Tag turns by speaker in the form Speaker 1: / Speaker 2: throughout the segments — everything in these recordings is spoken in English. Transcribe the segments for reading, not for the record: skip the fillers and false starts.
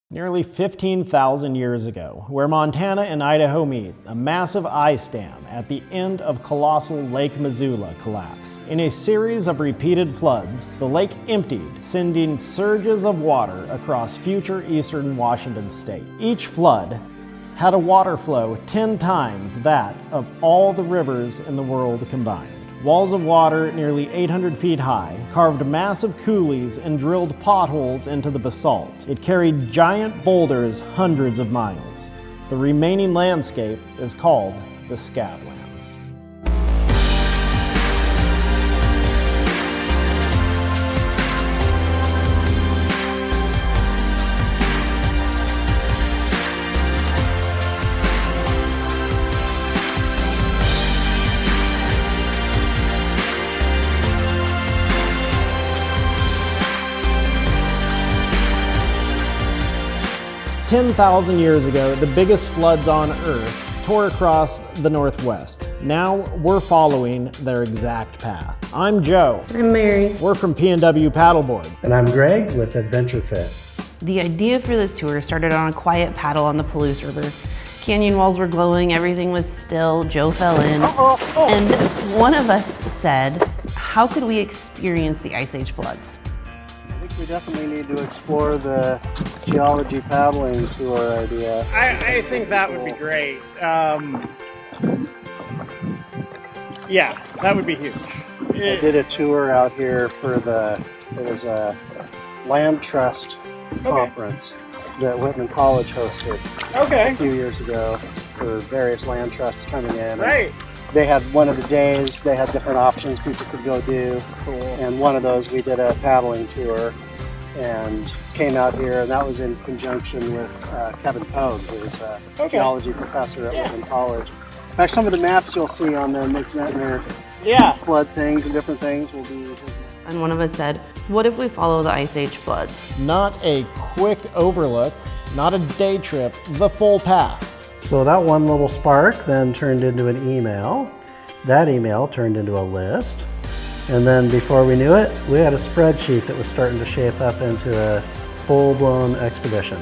Speaker 1: Nearly 15,000 years ago, where Montana and Idaho meet, a massive ice dam at the end of colossal Lake Missoula collapsed. In a series of repeated floods, the lake emptied, sending surges of water across future eastern Washington state. Each flood had a water flow 10 times that of all the rivers in the world combined. Walls of water nearly 800 feet high carved massive coulees and drilled potholes into the basalt. It carried giant boulders hundreds of miles. The remaining landscape is called the Scablands. 10,000 years ago, the biggest floods on Earth tore across the Northwest. Now we're following their exact path. I'm Joe.
Speaker 2: I'm Mary.
Speaker 1: We're from P&W Paddleboard.
Speaker 3: And I'm Greg with Adventure Fit.
Speaker 2: The idea for this tour started on a quiet paddle on the Palouse River. Canyon walls were glowing, everything was still, Joe fell in. And one of us said, how could we experience the Ice Age floods?
Speaker 3: I think we definitely need to explore the geology paddling tour idea.
Speaker 4: I think that would be great. Yeah, that would be huge.
Speaker 3: I did a tour out here it was a land trust conference that Whitman College hosted a few years ago for various land trusts coming in.
Speaker 4: Right.
Speaker 3: They had one of the days, they had different options people could go do. Cool. And one of those we did a paddling tour and came out here, and that was in conjunction with Kevin Pogue, who's a geology professor at Whitman College. In fact, some of the maps you'll see on the Nick Zentner flood things and different things will be.
Speaker 2: And one of us said, what if we follow the Ice Age floods?
Speaker 1: Not a quick overlook, not a day trip, the full path.
Speaker 3: So that one little spark then turned into an email. That email turned into a list. And then before we knew it, we had a spreadsheet that was starting to shape up into a full-blown expedition.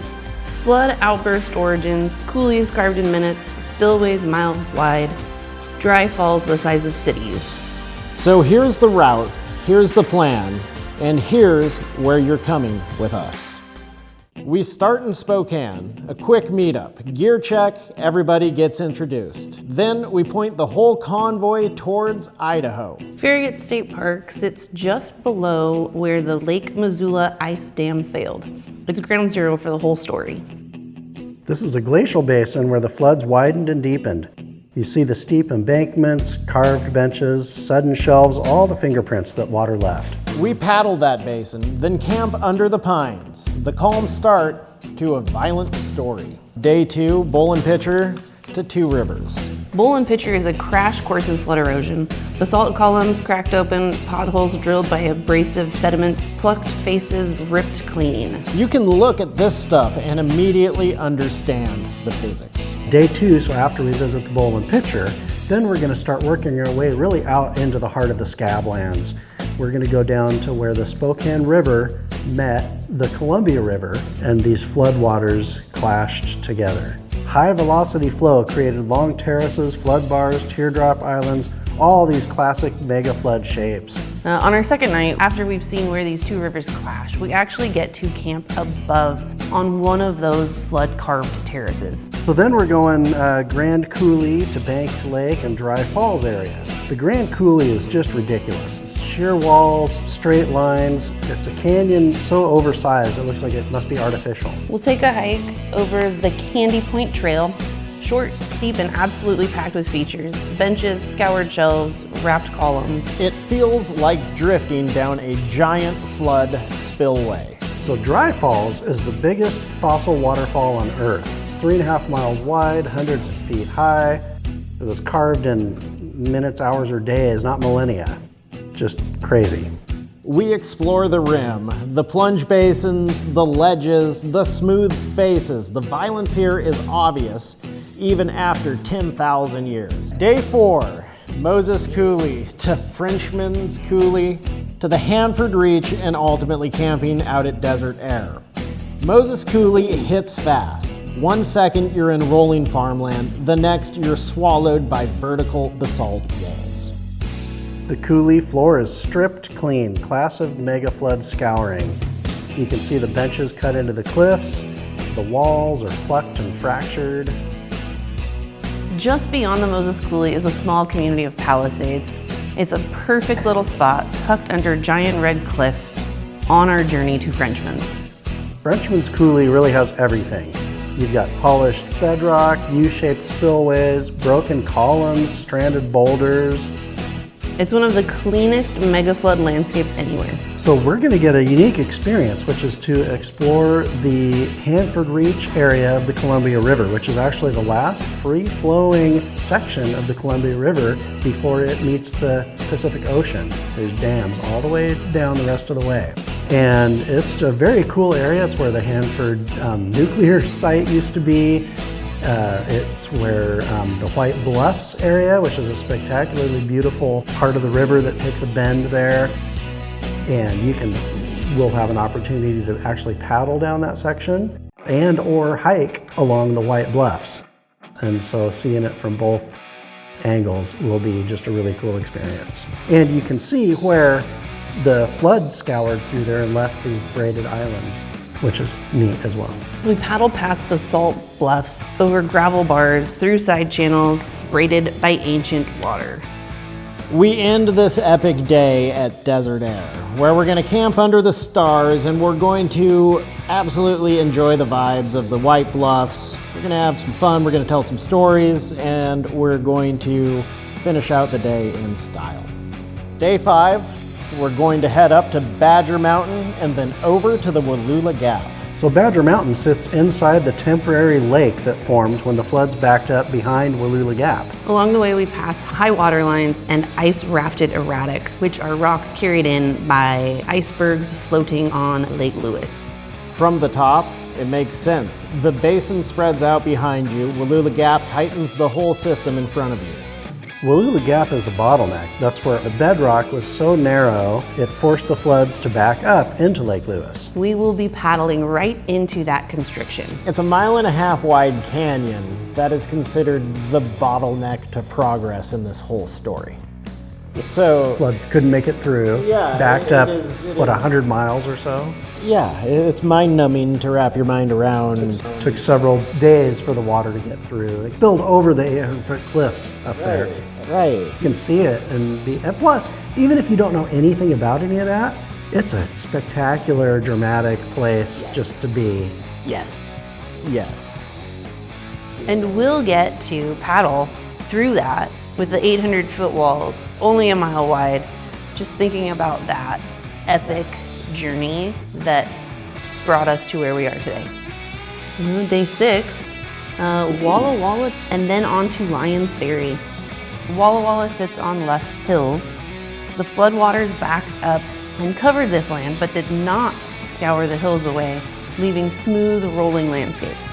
Speaker 2: Flood outburst origins, coulees carved in minutes, spillways miles wide, dry falls the size of cities.
Speaker 1: So here's the route, here's the plan, and here's where you're coming with us. We start in Spokane, a quick meetup, gear check, everybody gets introduced. Then we point the whole convoy towards Idaho.
Speaker 2: Farragut State Park sits just below where the Lake Missoula ice dam failed. It's ground zero for the whole story.
Speaker 3: This is a glacial basin where the floods widened and deepened. You see the steep embankments, carved benches, sudden shelves, all the fingerprints that water left.
Speaker 1: We paddle that basin, then camp under the pines. The calm start to a violent story. Day 2, Bowl and Pitcher to Two Rivers.
Speaker 2: Bowl and Pitcher is a crash course in flood erosion. Basalt columns cracked open, potholes drilled by abrasive sediment, plucked faces ripped clean.
Speaker 1: You can look at this stuff and immediately understand the physics.
Speaker 3: Day 2, so after we visit the Bowl and Pitcher, then we're going to start working our way really out into the heart of the Scablands. We're going to go down to where the Spokane River met the Columbia River and these floodwaters clashed together. High velocity flow created long terraces, flood bars, teardrop islands, all these classic mega flood shapes.
Speaker 2: On our second night, after we've seen where these two rivers clash, we actually get to camp above on one of those flood-carved terraces.
Speaker 3: So then we're going Grand Coulee to Banks Lake and Dry Falls area. The Grand Coulee is just ridiculous. It's sheer walls, straight lines. It's a canyon so oversized it looks like it must be artificial.
Speaker 2: We'll take a hike over the Candy Point Trail. Short, steep, and absolutely packed with features. Benches, scoured shelves, wrapped columns.
Speaker 1: It feels like drifting down a giant flood spillway.
Speaker 3: So Dry Falls is the biggest fossil waterfall on Earth. It's 3.5 miles wide, hundreds of feet high. It was carved in minutes, hours, or days, not millennia. Just crazy.
Speaker 1: We explore the rim, the plunge basins, the ledges, the smooth faces. The violence here is obvious, even after 10,000 years. Day 4, Moses Coulee to Frenchman's Coulee to the Hanford Reach and ultimately camping out at Desert Air. Moses Coulee hits fast. 1 second you're in rolling farmland, the next you're swallowed by vertical basalt walls.
Speaker 3: The Coulee floor is stripped clean, class of mega flood scouring. You can see the benches cut into the cliffs, the walls are plucked and fractured.
Speaker 2: Just beyond the Moses Coulee is a small community of palisades. It's a perfect little spot tucked under giant red cliffs on our journey to Frenchmen.
Speaker 3: Frenchman's Coulee really has everything. You've got polished bedrock, U-shaped spillways, broken columns, stranded boulders.
Speaker 2: It's one of the cleanest mega flood landscapes anywhere.
Speaker 3: So we're going to get a unique experience, which is to explore the Hanford Reach area of the Columbia River, which is actually the last free-flowing section of the Columbia River before it meets the Pacific Ocean. There's dams all the way down the rest of the way. And it's a very cool area. It's where the Hanford nuclear site used to be. It's where the White Bluffs area, which is a spectacularly beautiful part of the river that takes a bend there. And we'll have an opportunity to actually paddle down that section and or hike along the White Bluffs. And so seeing it from both angles will be just a really cool experience. And you can see where the flood scoured through there and left these braided islands, which is neat as well.
Speaker 2: We paddled past basalt bluffs, over gravel bars, through side channels, braided by ancient water.
Speaker 1: We end this epic day at Desert Air, where we're going to camp under the stars and we're going to absolutely enjoy the vibes of the White Bluffs. We're going to have some fun, we're going to tell some stories, and we're going to finish out the day in style. Day 5. We're going to head up to Badger Mountain and then over to the Wallula Gap.
Speaker 3: So Badger Mountain sits inside the temporary lake that formed when the floods backed up behind Wallula Gap.
Speaker 2: Along the way, we pass high water lines and ice-rafted erratics, which are rocks carried in by icebergs floating on Lake Lewis.
Speaker 1: From the top, it makes sense. The basin spreads out behind you. Wallula Gap tightens the whole system in front of you.
Speaker 3: Wallula Gap is the bottleneck. That's where the bedrock was so narrow, it forced the floods to back up into Lake Lewis.
Speaker 2: We will be paddling right into that constriction.
Speaker 1: It's a 1.5 mile wide canyon that is considered the bottleneck to progress in this whole story. So,
Speaker 3: Flood couldn't make it through,
Speaker 1: yeah,
Speaker 3: backed
Speaker 1: it
Speaker 3: up,
Speaker 1: is
Speaker 3: 100 miles or so?
Speaker 1: yeah, it's mind-numbing to wrap your mind around.
Speaker 3: It took several days for the water to get through. It spilled over the 800-foot cliffs up there.
Speaker 1: Right.
Speaker 3: You can see it, and plus, even if you don't know anything about any of that, it's a spectacular, dramatic place just to be.
Speaker 1: Yes. Yes.
Speaker 2: And we'll get to paddle through that with the 800-foot walls, only a mile wide. Just thinking about that epic journey that brought us to where we are today. Day 6, Walla, and then on to Lyons Ferry. Walla sits on less hills. The floodwaters backed up and covered this land, but did not scour the hills away, leaving smooth, rolling landscapes.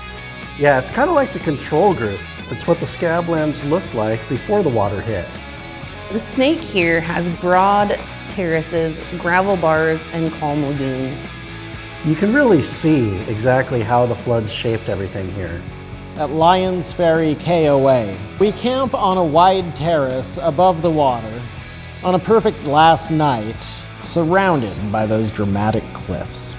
Speaker 3: Yeah, it's kind of like the control group. It's what the Scablands looked like before the water hit.
Speaker 2: The Snake here has broad terraces, gravel bars, and calm lagoons.
Speaker 3: You can really see exactly how the floods shaped everything here.
Speaker 1: At Lyons Ferry KOA, we camp on a wide terrace above the water on a perfect last night, surrounded by those dramatic cliffs.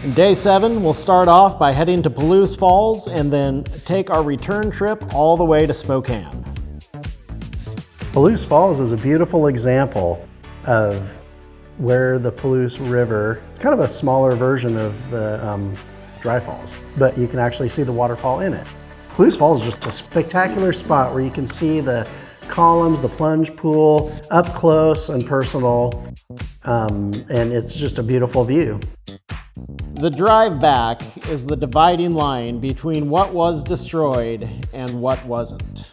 Speaker 1: In day 7, we'll start off by heading to Palouse Falls and then take our return trip all the way to Spokane.
Speaker 3: Palouse Falls is a beautiful example of where the Palouse River, it's kind of a smaller version of the Dry Falls, but you can actually see the waterfall in it. Palouse Falls is just a spectacular spot where you can see the columns, the plunge pool, up close and personal, and it's just a beautiful view.
Speaker 1: The drive back is the dividing line between what was destroyed and what wasn't.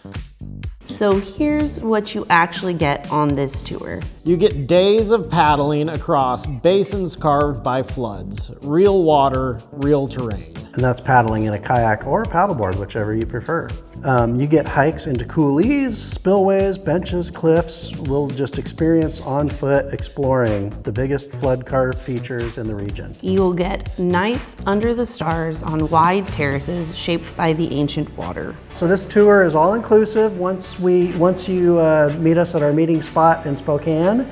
Speaker 2: So here's what you actually get on this tour.
Speaker 1: You get days of paddling across basins carved by floods, real water, real terrain.
Speaker 3: and that's paddling in a kayak or a paddleboard, whichever you prefer. You get hikes into coulees, spillways, benches, cliffs. We'll just experience on foot exploring the biggest flood car features in the region.
Speaker 2: You'll get nights under the stars on wide terraces shaped by the ancient water.
Speaker 3: So this tour is all inclusive. Once you meet us at our meeting spot in Spokane,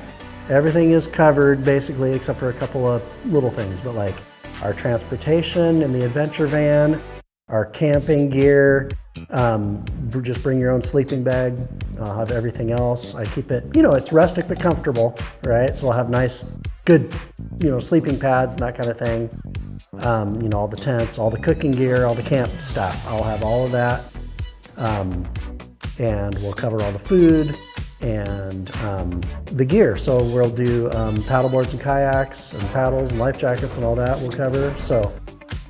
Speaker 3: everything is covered basically except for a couple of little things, but like our transportation in the adventure van, our camping gear, just bring your own sleeping bag. I'll have everything else. I keep it, it's rustic but comfortable, right? So I'll have nice, good, sleeping pads and that kind of thing. All the tents, all the cooking gear, all the camp stuff. I'll have all of that. And we'll cover all the food and the gear. So we'll do paddleboards and kayaks and paddles and life jackets and all that we'll cover. So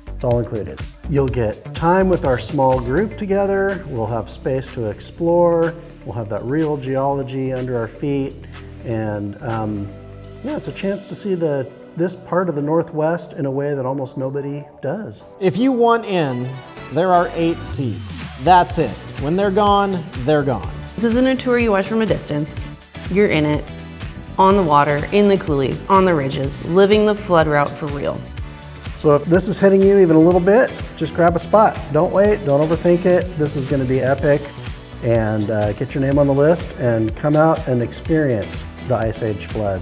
Speaker 3: it's all included. You'll get time with our small group together. We'll have space to explore. We'll have that real geology under our feet. And it's a chance to see this part of the Northwest in a way that almost nobody does.
Speaker 1: If you want in, there are 8 seats. That's it. When they're gone, they're gone.
Speaker 2: This isn't a tour you watch from a distance. You're in it, on the water, in the coulees, on the ridges, living the flood route for real.
Speaker 3: So if this is hitting you even a little bit, just grab a spot. Don't wait, don't overthink it. This is gonna be epic. And get your name on the list and come out and experience the Ice Age flood.